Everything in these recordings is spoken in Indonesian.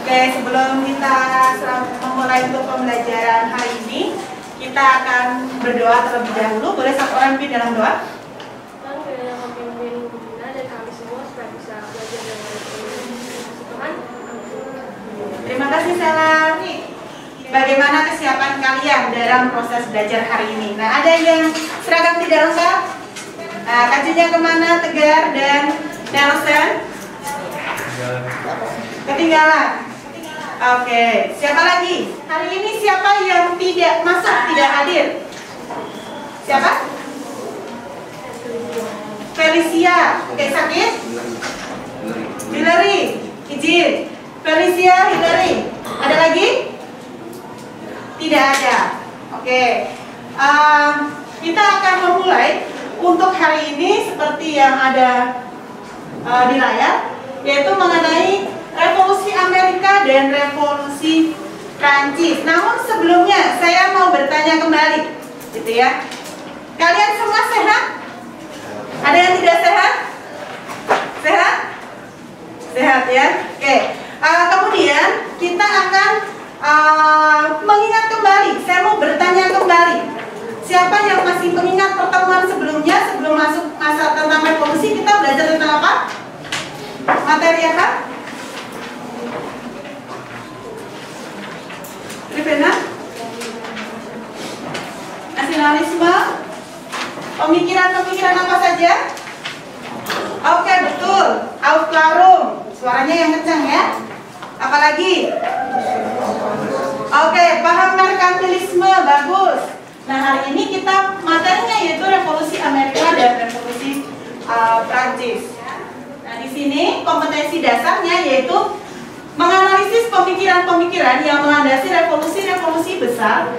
Oke, sebelum kita memulai untuk pembelajaran hari ini, kita akan berdoa terlebih dahulu. Boleh satu orang pimpin dalam doa? Tuhan, kiranya memimpin Bunda dan kami semua supaya bisa belajar dengan Tuhan. Terima kasih Sela. Bagaimana kesiapan kalian dalam proses belajar hari ini? Nah, ada yang seragam tidak lengkap? Nah, kacunya kemana? Tegar dan Nelson? Ketinggalan. Oke, siapa lagi? Hari ini siapa yang tidak masuk, tidak hadir? Siapa? Felicia. Oke, sakit? Hillary. Izin. Felicia, Hillary. Ada lagi? Tidak ada. Oke. Kita akan memulai untuk hari ini seperti yang ada di layar, yaitu mengenai revolusi Amerika dan revolusi Prancis. Namun sebelumnya saya mau bertanya kembali, gitu ya. Kalian semua sehat? Ada yang tidak sehat? Sehat? Sehat ya. Oke. Kemudian kita akan mengingat kembali. Saya mau bertanya kembali. Siapa yang masih mengingat pertemuan sebelumnya, sebelum masuk masa tentang revolusi, kita belajar tentang apa? Materi apa? Rivena? Nasionalisme? Pemikiran-pemikiran apa saja? Oke, betul. Aufklärung. Suaranya yang kencang ya. Apalagi? Oke, paham merkantilisme. Bagus. Nah, hari ini kita materinya yaitu revolusi Amerika dan revolusi Prancis. Nah, di sini kompetensi dasarnya yaitu menganalisis pemikiran-pemikiran yang melandasi revolusi-revolusi besar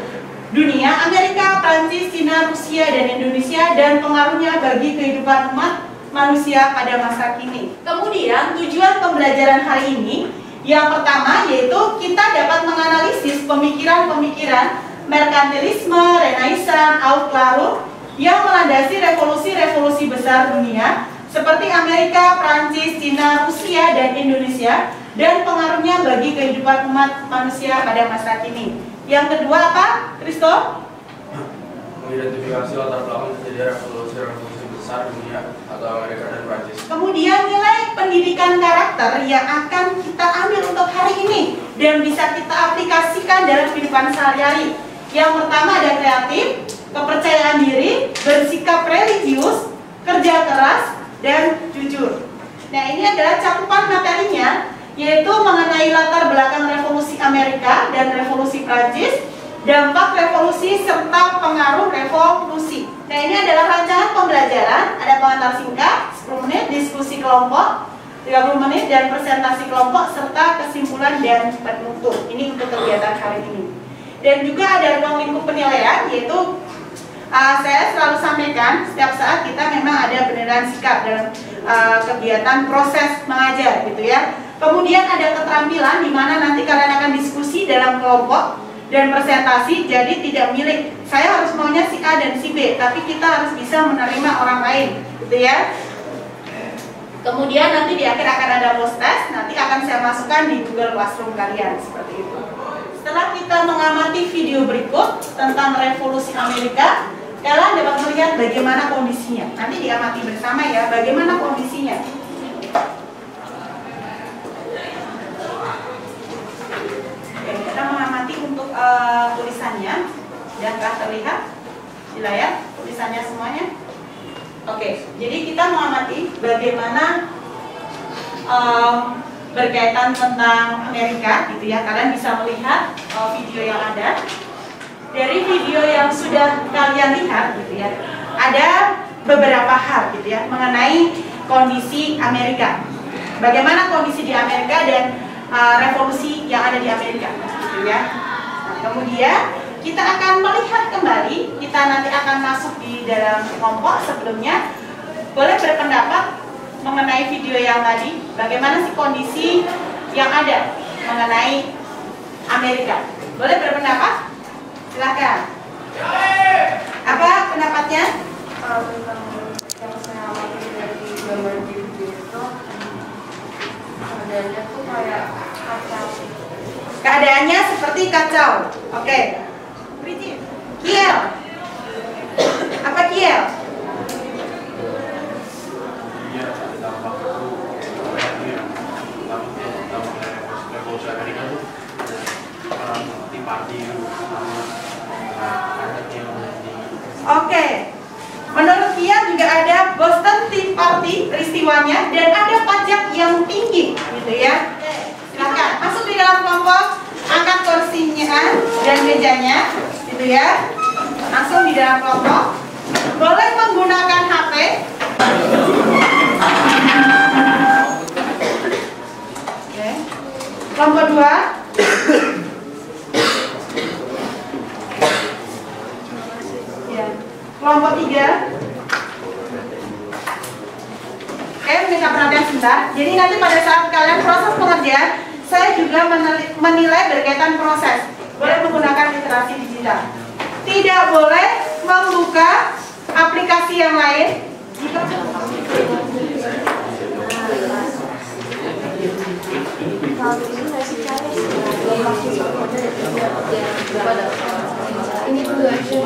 dunia, Amerika, Prancis, Cina, Rusia, dan Indonesia, dan pengaruhnya bagi kehidupan umat manusia pada masa kini. Kemudian tujuan pembelajaran hari ini yang pertama yaitu kita dapat menganalisis pemikiran-pemikiran merkantilisme, Renaissance, Aufklärung yang melandasi revolusi-revolusi besar dunia seperti Amerika, Prancis, Cina, Rusia, dan Indonesia, dan pengaruhnya bagi kehidupan umat manusia pada masa kini. Yang kedua apa, Kristo? Mengidentifikasi latar belakang terjadi revolusi-revolusi besar dunia atau Amerika dan Prancis. Kemudian nilai pendidikan karakter yang akan kita ambil untuk hari ini dan bisa kita aplikasikan dalam kehidupan sehari-hari. Yang pertama ada kreatif, kepercayaan diri, bersikap religius, kerja keras, dan jujur. Nah, ini adalah cakupan materinya, yaitu mengenai latar belakang revolusi Amerika dan revolusi Prancis, dampak revolusi serta pengaruh revolusi. Nah, ini adalah rancangan pembelajaran, ada pengantar singkat 10 menit, diskusi kelompok 30 menit, dan presentasi kelompok serta kesimpulan dan penutup. Ini untuk kegiatan hari ini. Dan juga ada ruang lingkup penilaian, yaitu saya selalu sampaikan setiap saat kita memang ada beneran sikap dalam kegiatan proses mengajar, gitu ya. Kemudian ada keterampilan di mana nanti kalian akan diskusi dalam kelompok dan presentasi, jadi tidak milik saya harus maunya si A dan si B, tapi kita harus bisa menerima orang lain, gitu ya. Kemudian nanti di akhir akan ada post test, nanti akan saya masukkan di Google Classroom kalian, seperti itu. Setelah kita mengamati video berikut tentang revolusi Amerika, kalian dapat melihat bagaimana kondisinya. Nanti diamati bersama ya, bagaimana kondisinya. Oke, kita mengamati untuk tulisannya, dan telah terlihat di layar tulisannya semuanya. Oke, jadi kita mengamati bagaimana berkaitan tentang Amerika, gitu ya. Kalian bisa melihat video yang ada. Dari video yang sudah kalian lihat, gitu ya, ada beberapa hal, gitu ya, mengenai kondisi Amerika. Bagaimana kondisi di Amerika dan revolusi yang ada di Amerika, gitu ya. Nah, kemudian kita akan melihat kembali. Kita nanti akan masuk di dalam kelompok. Sebelumnya boleh berpendapat mengenai video yang tadi, bagaimana sih kondisi yang ada mengenai Amerika. Boleh berpendapat? Silakan. Apa pendapatnya? Tentang yang saya amati dari gambar di video itu, modelnya tuh kayak kaca Keadaannya seperti kacau. Oke. Kiel. Apa kiel? Oke. Menurut Kiel juga ada Boston Tea Party peristiwanya dan ada pajak yang tinggi, gitu ya. Silakan masuk di dalam kelompok, angkat kursinya dan mejanya, gitu ya. Langsung di dalam kelompok. Boleh menggunakan HP. Oke. Kelompok 2. Ya. Kelompok 3. Oke, minta perhatian sebentar. Jadi nanti pada saat kalian proses pengerjaan, saya juga menilai berkaitan proses. Boleh menggunakan literasi digital. Tidak boleh membuka aplikasi yang lain. Jika ini dulu aja.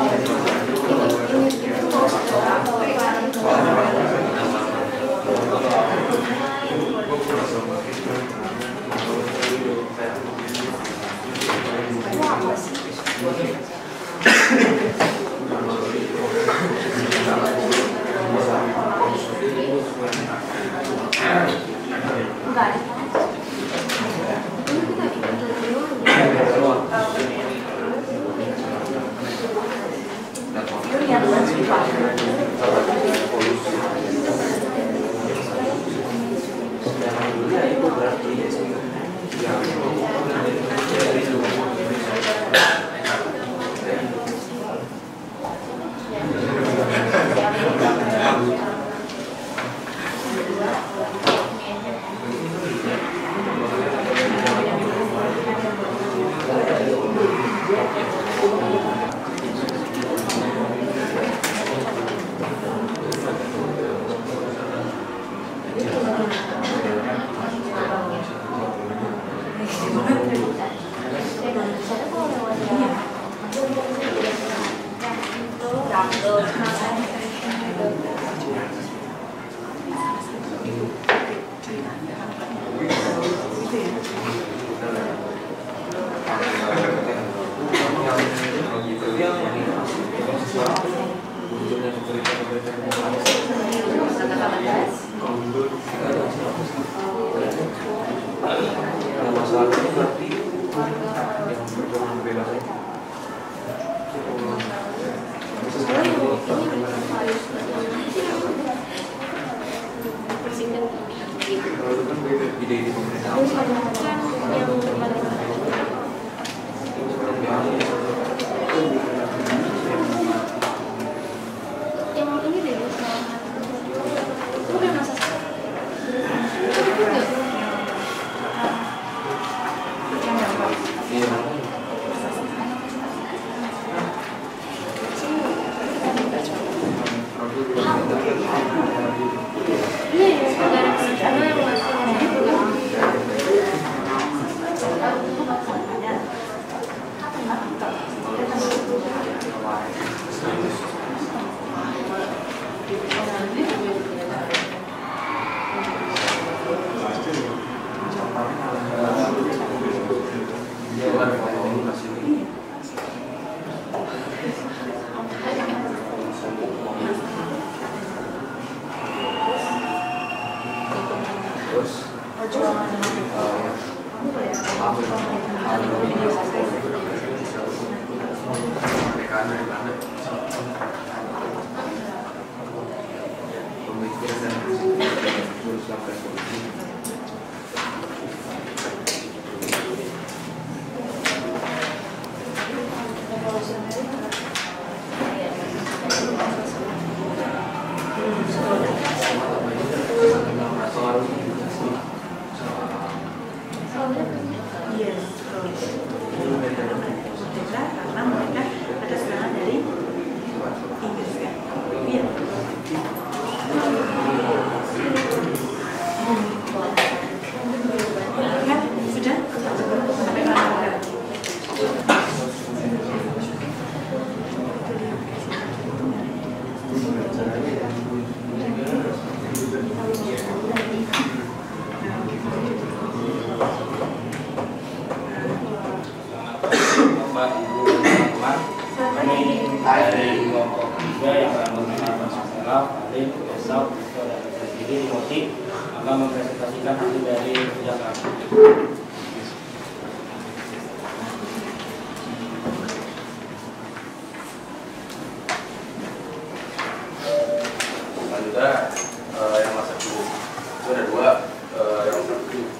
Bapak, Ibu, dan teman-teman, kami dari kelompok 3 yang bernama Marcela, Alim, Esau, dan Diri Timothy akan mempresentasikan hasil dari kerja kami. Selanjutnya yang masa dulu itu ada dua.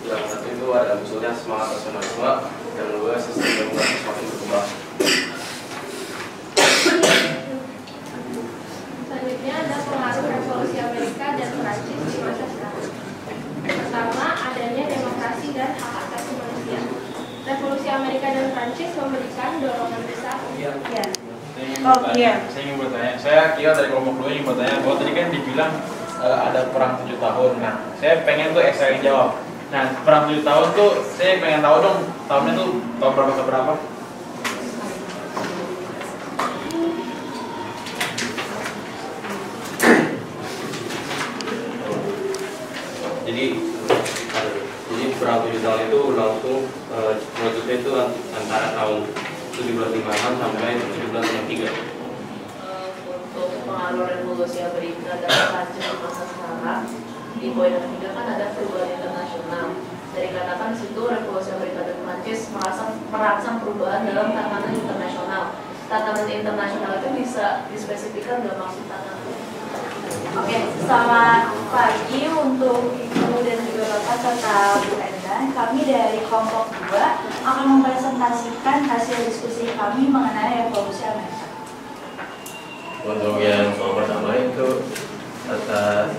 Yang satu itu ada munculnya semangat nasionalisme, yang kedua sistem demokrasi semakin berkembang. Selanjutnya ada pengaruh revolusi Amerika dan Prancis di masa sekarang. Pertama, adanya demokrasi dan hak asasi manusia. Revolusi Amerika dan Prancis memberikan dorongan besar. Saya ingin bertanya, saya kira dari kelompok 2 ingin bertanya bahwa tadi kan dibilang ada perang 7 tahun. Nah, saya pengen tuh Excel jawab. Nah, perang 7 tahun tuh saya pengen tahu dong tahunnya tuh tahun berapa ke berapa? Jadi perang 7 tahun itu langsung menurutnya itu antara tahun 1756 sampai 1763. Untuk pengaruh revolusi Amerika dan Prancis di masa sekarang, di poin ketiga kan ada perubahan internasional. Dari katakan di situ revolusi Amerika dan Prancis merangsang perubahan dalam tatanan internasional. Tatanan internasional itu bisa dispesifikkan dalam maksud tatanan. Oke, selamat pagi untuk Ibu dan juga Bapak serta Bu Endan. Kami dari kelompok 2 akan mempresentasikan hasil diskusi kami mengenai revolusi Amerika. Untuk yang soal pertama itu atas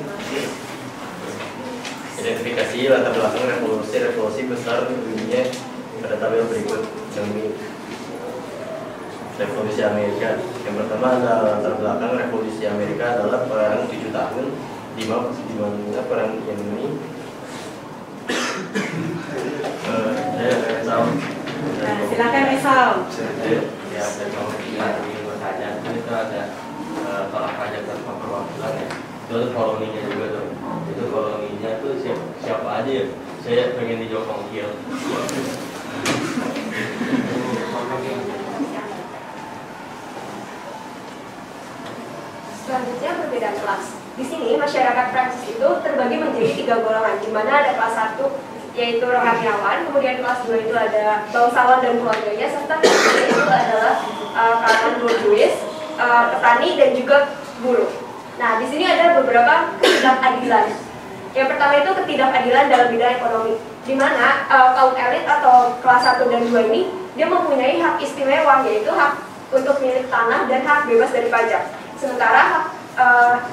identifikasi latar belakang revolusi besar dunia pada tabel berikut demi revolusi Amerika. Yang pertama adalah latar belakang revolusi Amerika adalah perang 7 tahun di mana perang ini Silakan Esau. Ya, saya mau ingin bertanya, itu ada tolak pajak tanpa perwakilan ya. Itu koloninya juga tuh. Itu koloninya tuh siapa aja ya? Saya pengen dijawab ongkir. Selanjutnya perbedaan kelas. Di sini masyarakat Prancis itu terbagi menjadi 3 golongan, di mana ada kelas 1 yaitu rohaniawan, kemudian kelas 2 itu ada bangsawan dan keluarganya, serta kelas 3 itu adalah kalangan bourgeois, petani dan juga buruh. Nah, di sini ada beberapa ketidakadilan. Yang pertama itu ketidakadilan dalam bidang ekonomi, di mana kaum elit atau kelas 1 dan 2 ini dia mempunyai hak istimewa, yaitu hak untuk milik tanah dan hak bebas dari pajak. Sementara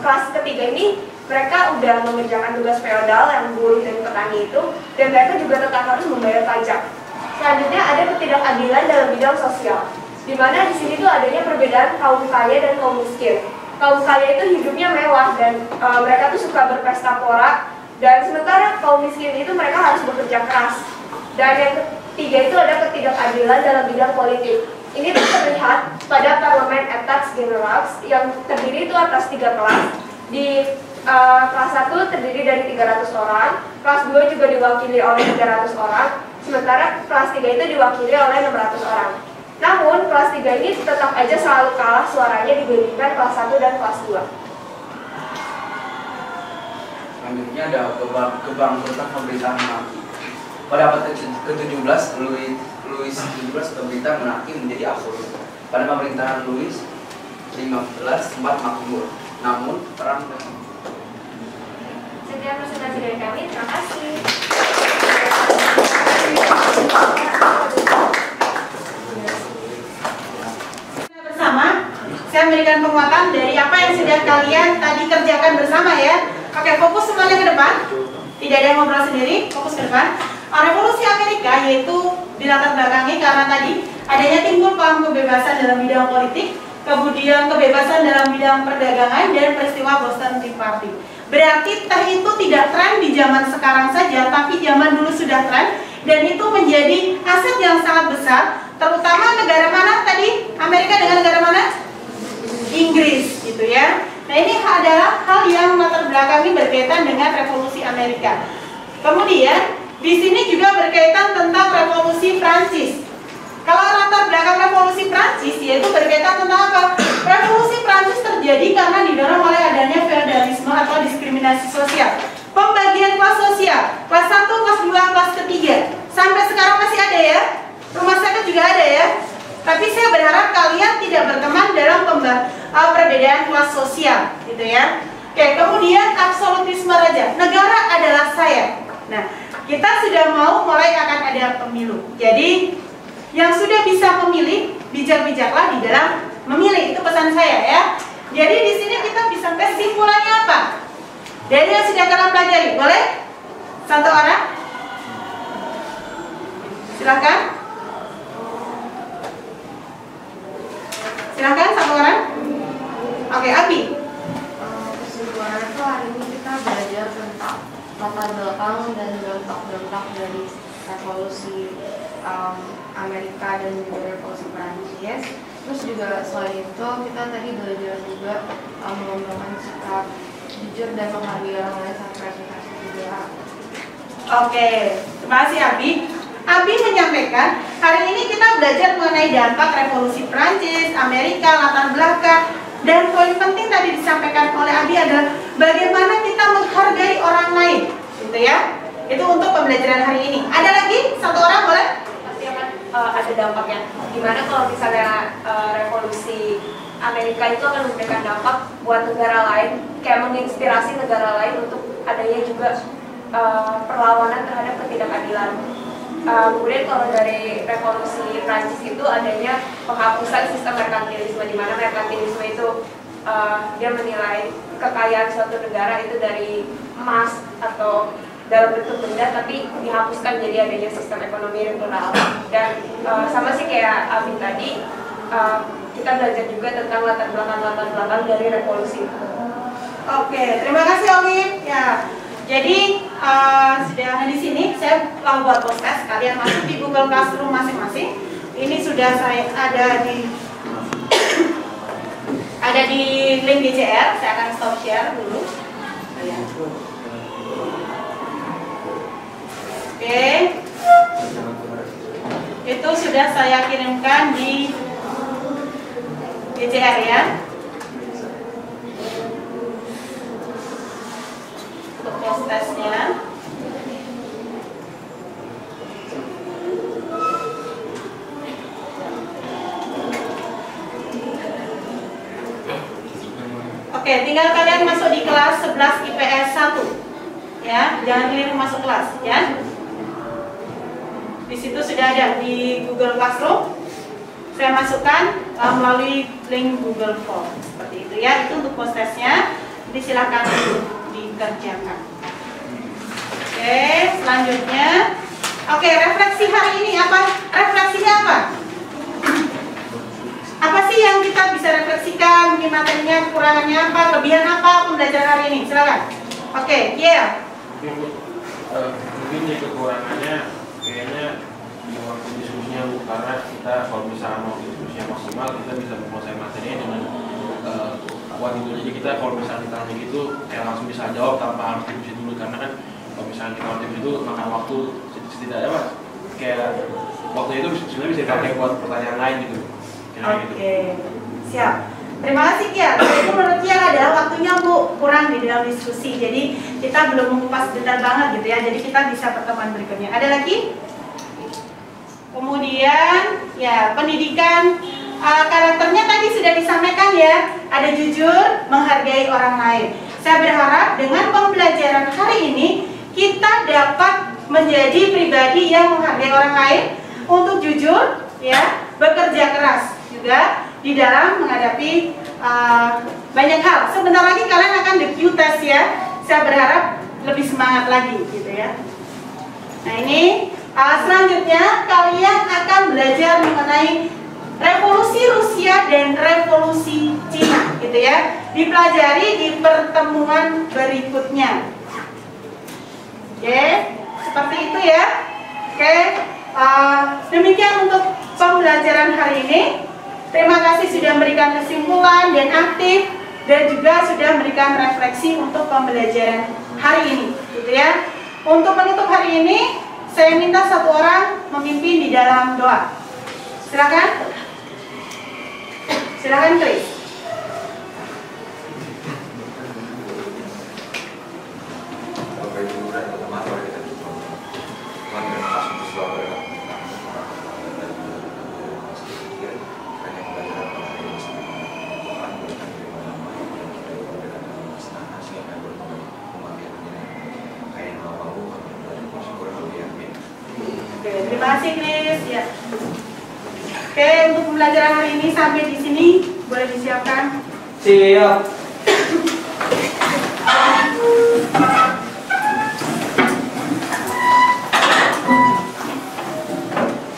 kelas ketiga ini mereka udah mengerjakan tugas feodal yang buruh dan petani itu, dan mereka juga tetap harus membayar pajak. Selanjutnya ada ketidakadilan dalam bidang sosial, di mana di sini tuh adanya perbedaan kaum kaya dan kaum miskin. Kaum kaya itu hidupnya mewah dan mereka tuh suka berpesta pora, dan sementara kaum miskin itu mereka harus bekerja keras. Dan yang ketiga itu ada ketidakadilan dalam bidang politik. Ini terlihat pada Parlemen Etats Generals yang terdiri itu atas 3 kelas. Di kelas 1 terdiri dari 300 orang, kelas 2 juga diwakili oleh 300 orang, sementara kelas 3 itu diwakili oleh 600 orang. Namun kelas 3 ini tetap aja selalu kalah suaranya dibandingkan kelas 1 dan kelas 2. Selanjutnya ada kebangkrutan pemerintahan monarki. Pada abad ke-17, Louis XVII pemerintah monarki menjadi absolut. Pada pemerintahan Louis XV sempat makmur, namun perang dengan Sekian presentasi dari kami, terima kasih. Bersama, saya memberikan penguatan dari apa yang sudah kalian tadi kerjakan bersama ya. Oke, fokus semuanya ke depan. Tidak ada yang ngobrol sendiri, fokus ke depan. Revolusi Amerika yaitu dilatar belakangi karena tadi adanya timbul paham kebebasan dalam bidang politik, kemudian kebebasan dalam bidang perdagangan, dan peristiwa Boston Tea Party. Berarti teh itu tidak tren di zaman sekarang saja, tapi zaman dulu sudah tren, dan itu menjadi aset yang sangat besar, terutama negara mana tadi? Amerika dengan negara mana? Inggris, gitu ya. Nah, ini adalah hal yang latar belakangnya berkaitan dengan Revolusi Amerika. Kemudian di sini juga berkaitan tentang Revolusi Prancis. Kalau latar belakang Revolusi Prancis yaitu berkaitan tentang apa? Revolusi Prancis terjadi karena didorong oleh adanya feodalisme atau diskriminasi sosial. Pembagian kelas sosial, kelas 1, kelas 2, kelas ketiga. Sampai sekarang masih ada ya. Rumah sakit juga ada ya. Tapi saya berharap kalian tidak berteman dalam perbedaan kelas sosial, gitu ya. Oke, kemudian absolutisme raja. Negara adalah saya. Nah, kita sudah mau mulai akan ada pemilu. Jadi, yang sudah bisa memilih, bijak-bijaklah di dalam memilih. Itu pesan saya ya. Jadi di sini kita bisa kesimpulannya apa? Dari yang sudah kalian pelajari, boleh? Satu orang? Silakan. Silakan satu orang. Oke, Abi. Kesimpulannya tuh hari ini kita belajar tentang latar belakang dan dampak-dampak dari revolusi Amerika dan juga revolusi Prancis. Terus juga selain itu kita tadi belajar juga mengembangkan sikap jujur dan menghargai orang lain saat presentasi juga. Oke, terima kasih Abi. Abi menyampaikan hari ini kita belajar mengenai dampak revolusi Prancis, Amerika, latar belakang, dan poin penting tadi disampaikan oleh Abi adalah bagaimana kita menghargai orang lain, gitu ya. Itu untuk pembelajaran hari ini. Ada lagi satu orang boleh? Pasti akan ada dampaknya. Dimana kalau misalnya revolusi Amerika itu akan memberikan dampak buat negara lain, kayak menginspirasi negara lain untuk adanya juga perlawanan terhadap ketidakadilan. Kemudian kalau dari revolusi Prancis itu adanya penghapusan sistem merkantilisme, di mana merkantilisme itu dia menilai kekayaan suatu negara itu dari emas atau dalam bentuk benda, tapi dihapuskan jadi adanya sistem ekonomi regional. Dan sama sih kayak Abi tadi, kita belajar juga tentang latar belakang dari revolusi. Oke, terima kasih Olim. Ya, jadi sudah di sini saya telah buat post-test. Kalian masuk di Google Classroom masing-masing. Ini sudah saya ada di link DCR. Saya akan stop share dulu. Oke, itu sudah saya kirimkan di DCR ya. Untuk post-testnya. Oke, tinggal kalian masuk di kelas 11 IPS 1. Ya, jangan keliru masuk kelas ya. Di situ sudah ada di Google Classroom. Saya masukkan melalui link Google Form seperti itu ya. Itu untuk post-testnya. Silakan dikerjakan. Oke, selanjutnya. Oke, refleksi hari ini apa? Refleksinya apa? Apa sih yang kita bisa refleksikan? Mungkin materinya, kekurangannya apa? Kelebihan apa pembelajaran hari ini? Silakan. Oke, yeah. Mungkin di kekurangannya kayaknya di waktu diskusinya Bu, karena kita kalau misalnya mau diskusinya maksimal kita bisa menguasai materinya dengan kuat itu. Jadi kita kalau misalnya ditanya gitu kayak langsung bisa jawab tanpa harus diskusi dulu, karena kan kalau misalnya kita waktu itu makan waktu setidaknya Mas, kayak waktu itu sebenarnya bisa dipakai buat pertanyaan lain gitu. Oke, siap. Terima kasih Kia. Itu menurut Kia adalah waktunya Bu kurang di dalam diskusi. Jadi kita belum mengupas detail banget gitu ya. Jadi kita bisa pertemuan berikutnya. Ada lagi? Kemudian ya pendidikan karakternya tadi sudah disampaikan ya. Ada jujur, menghargai orang lain. Saya berharap dengan pembelajaran hari ini kita dapat menjadi pribadi yang menghargai orang lain, untuk jujur, ya, bekerja keras juga di dalam menghadapi banyak hal. Sebentar lagi kalian akan di Q-test ya. Saya berharap lebih semangat lagi gitu ya. Nah ini selanjutnya kalian akan belajar mengenai revolusi Rusia dan revolusi Cina gitu ya. Dipelajari di pertemuan berikutnya. Oke, seperti itu ya. Oke, demikian untuk pembelajaran hari ini. Terima kasih sudah memberikan kesimpulan dan aktif dan juga sudah memberikan refleksi untuk pembelajaran hari ini, gitu ya. Untuk menutup hari ini, saya minta satu orang memimpin di dalam doa. Silakan. Silakan, Chris. Terima kasih, Chris. Ya. Oke, untuk pembelajaran hari ini sampai di sini boleh disiapkan. Siap.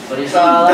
Beri salam.